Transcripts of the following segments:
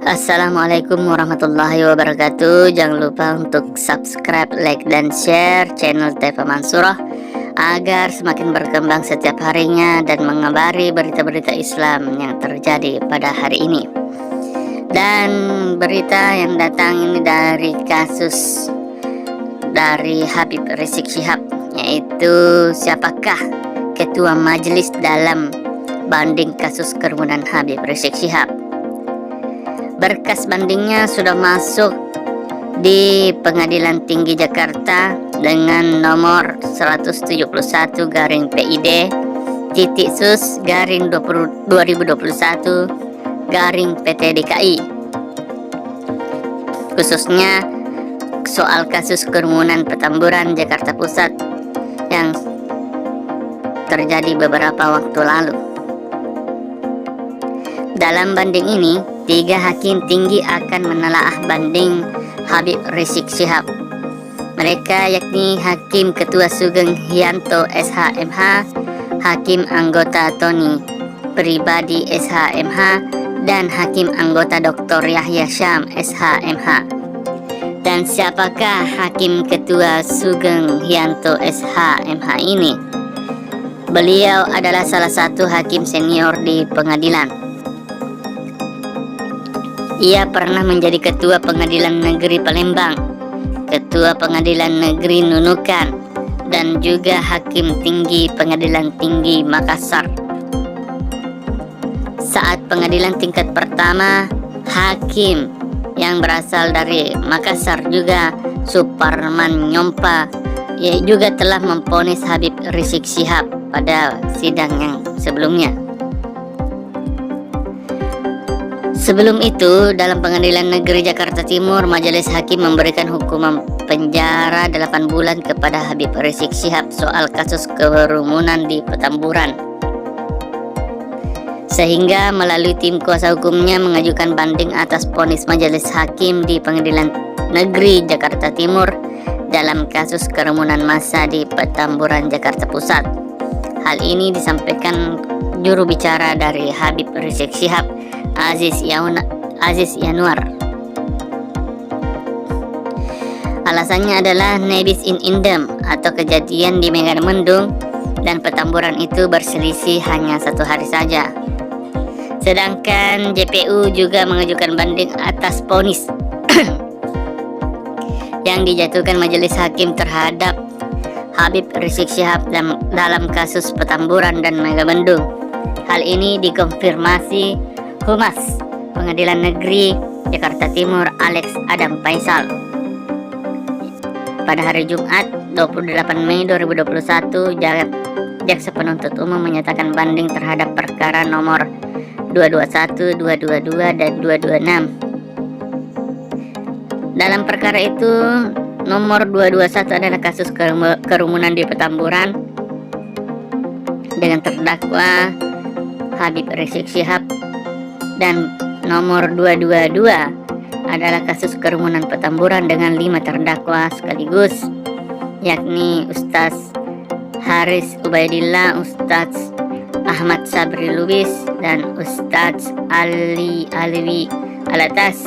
Assalamualaikum warahmatullahi wabarakatuh. Jangan lupa untuk subscribe, like, dan share channel TV Mansurah agar semakin berkembang setiap harinya dan mengabari berita-berita Islam yang terjadi pada hari ini. Dan berita yang datang ini dari kasus dari Habib Rizik Syihab, yaitu siapakah ketua majelis dalam banding kasus kerumunan Habib Rizik Syihab. Berkas bandingnya sudah masuk di Pengadilan Tinggi Jakarta dengan nomor 171/2021/PT khususnya soal kasus kerumunan Petamburan, Jakarta Pusat yang terjadi beberapa waktu lalu. Dalam banding ini, 3 hakim tinggi akan menelaah banding Habib Rizik Syihab. Mereka yakni Hakim Ketua Sugeng Hianto SHMH, Hakim Anggota Tony Pribadi SHMH, dan Hakim Anggota Dr. Yahya Syam SHMH. Dan siapakah Hakim Ketua Sugeng Hianto SHMH ini? Beliau adalah salah satu hakim senior di pengadilan. Ia pernah menjadi Ketua Pengadilan Negeri Palembang, Ketua Pengadilan Negeri Nunukan, dan juga Hakim Tinggi Pengadilan Tinggi Makassar. Saat pengadilan tingkat pertama, hakim yang berasal dari Makassar juga Suparman Nyompa, ia juga telah memvonis Habib Rizik Syihab pada sidang yang sebelumnya. Sebelum itu, dalam Pengadilan Negeri Jakarta Timur, Majelis Hakim memberikan hukuman penjara 8 bulan kepada Habib Rizik Syihab soal kasus kerumunan di Petamburan. Sehingga melalui tim kuasa hukumnya mengajukan banding atas vonis Majelis Hakim di Pengadilan Negeri Jakarta Timur dalam kasus kerumunan massa di Petamburan, Jakarta Pusat. Hal ini disampaikan juru bicara dari Habib Rizik Syihab, Aziz Yanuar. Alasannya adalah nebis in idem atau kejadian di Megamendung dan Petamburan itu berselisih hanya 1 hari saja. Sedangkan JPU juga mengajukan banding atas vonis yang dijatuhkan Majelis Hakim terhadap Habib Rizik Syihab dalam kasus Petamburan dan Megamendung. Hal ini dikonfirmasi Humas Pengadilan Negeri Jakarta Timur Alex Adam Faisal pada hari Jumat 28 Mei 2021. Jaksa Penuntut Umum menyatakan banding terhadap perkara nomor 221, 222, dan 226. Dalam perkara itu, nomor 221 adalah kasus kerumunan di Petamburan dengan terdakwa Habib Rizik Syihab, dan nomor 222 adalah kasus kerumunan Petamburan dengan 5 terdakwa sekaligus, yakni Ustaz Haris Ubaidillah, Ustaz Ahmad Sabri Lubis, dan Ustaz Ali Alwi Alatas,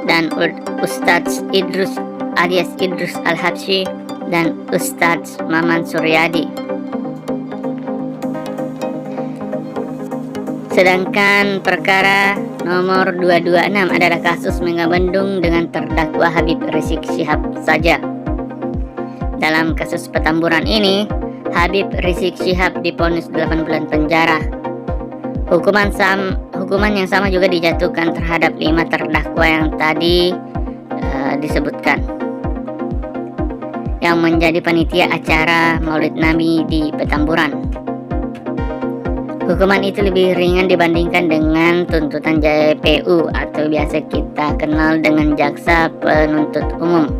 dan Ustaz Idrus alias Idrus Al-Habsyi, dan Ustaz Maman Suryadi. Sedangkan perkara nomor 226 adalah kasus Megamendung dengan terdakwa Habib Rizik Syihab saja. Dalam kasus Petamburan ini, Habib Rizik Syihab divonis 8 bulan penjara. Hukuman yang sama juga dijatuhkan terhadap 5 terdakwa yang tadi disebutkan, yang menjadi panitia acara Maulid Nabi di Petamburan. Hukuman itu lebih ringan dibandingkan dengan tuntutan JPU atau biasa kita kenal dengan Jaksa Penuntut Umum.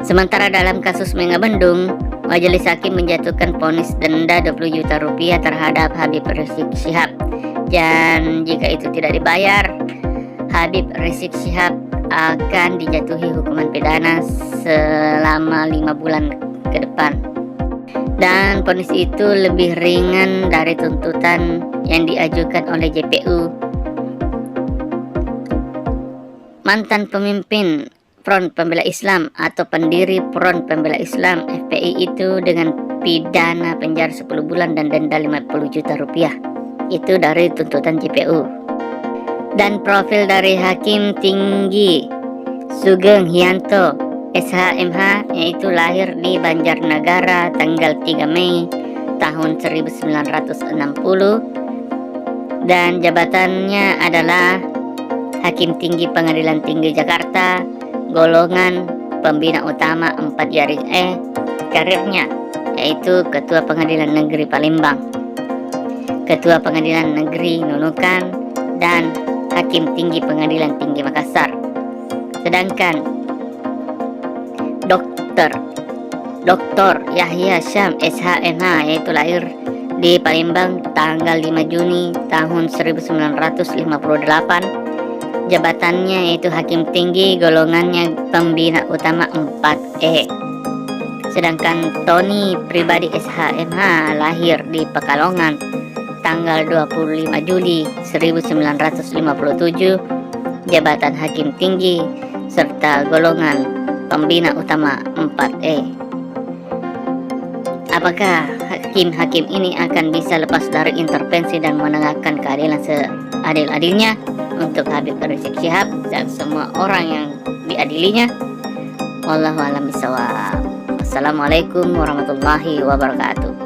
Sementara dalam kasus Megamendung, Majelis Hakim menjatuhkan vonis denda 20 juta rupiah terhadap Habib Rizik Syihab, dan jika itu tidak dibayar, Habib Rizik Syihab akan dijatuhi hukuman pidana selama 5 bulan ke depan. Dan vonis itu lebih ringan dari tuntutan yang diajukan oleh JPU mantan pemimpin Front Pembela Islam atau pendiri Front Pembela Islam FPI itu dengan pidana penjara 10 bulan dan denda 50 juta rupiah. Itu dari tuntutan JPU. Dan profil dari Hakim Tinggi Sugeng Hianto SHMH, yaitu lahir di Banjarnegara tanggal 3 Mei tahun 1960 dan jabatannya adalah Hakim Tinggi Pengadilan Tinggi Jakarta, golongan pembina utama 4-E. Karirnya yaitu Ketua Pengadilan Negeri Palembang, Ketua Pengadilan Negeri Nunukan, dan Hakim Tinggi Pengadilan Tinggi Makassar. Sedangkan Dr. Yahya Syam SHMH, yaitu lahir di Palembang tanggal 5 Juni tahun 1958. Jabatannya yaitu Hakim Tinggi, golongannya pembina utama 4E. Sedangkan Tony Pribadi SHMH lahir di Pekalongan tanggal 25 Juli 1957. Jabatan Hakim Tinggi serta golongan pembina utama 4E. Apakah hakim-hakim ini akan bisa lepas dari intervensi dan menegakkan keadilan seadil-adilnya untuk Habib Rizik Syihab dan semua orang yang diadilinya? Wallahu a'lam bishawab. Assalamualaikum warahmatullahi wabarakatuh.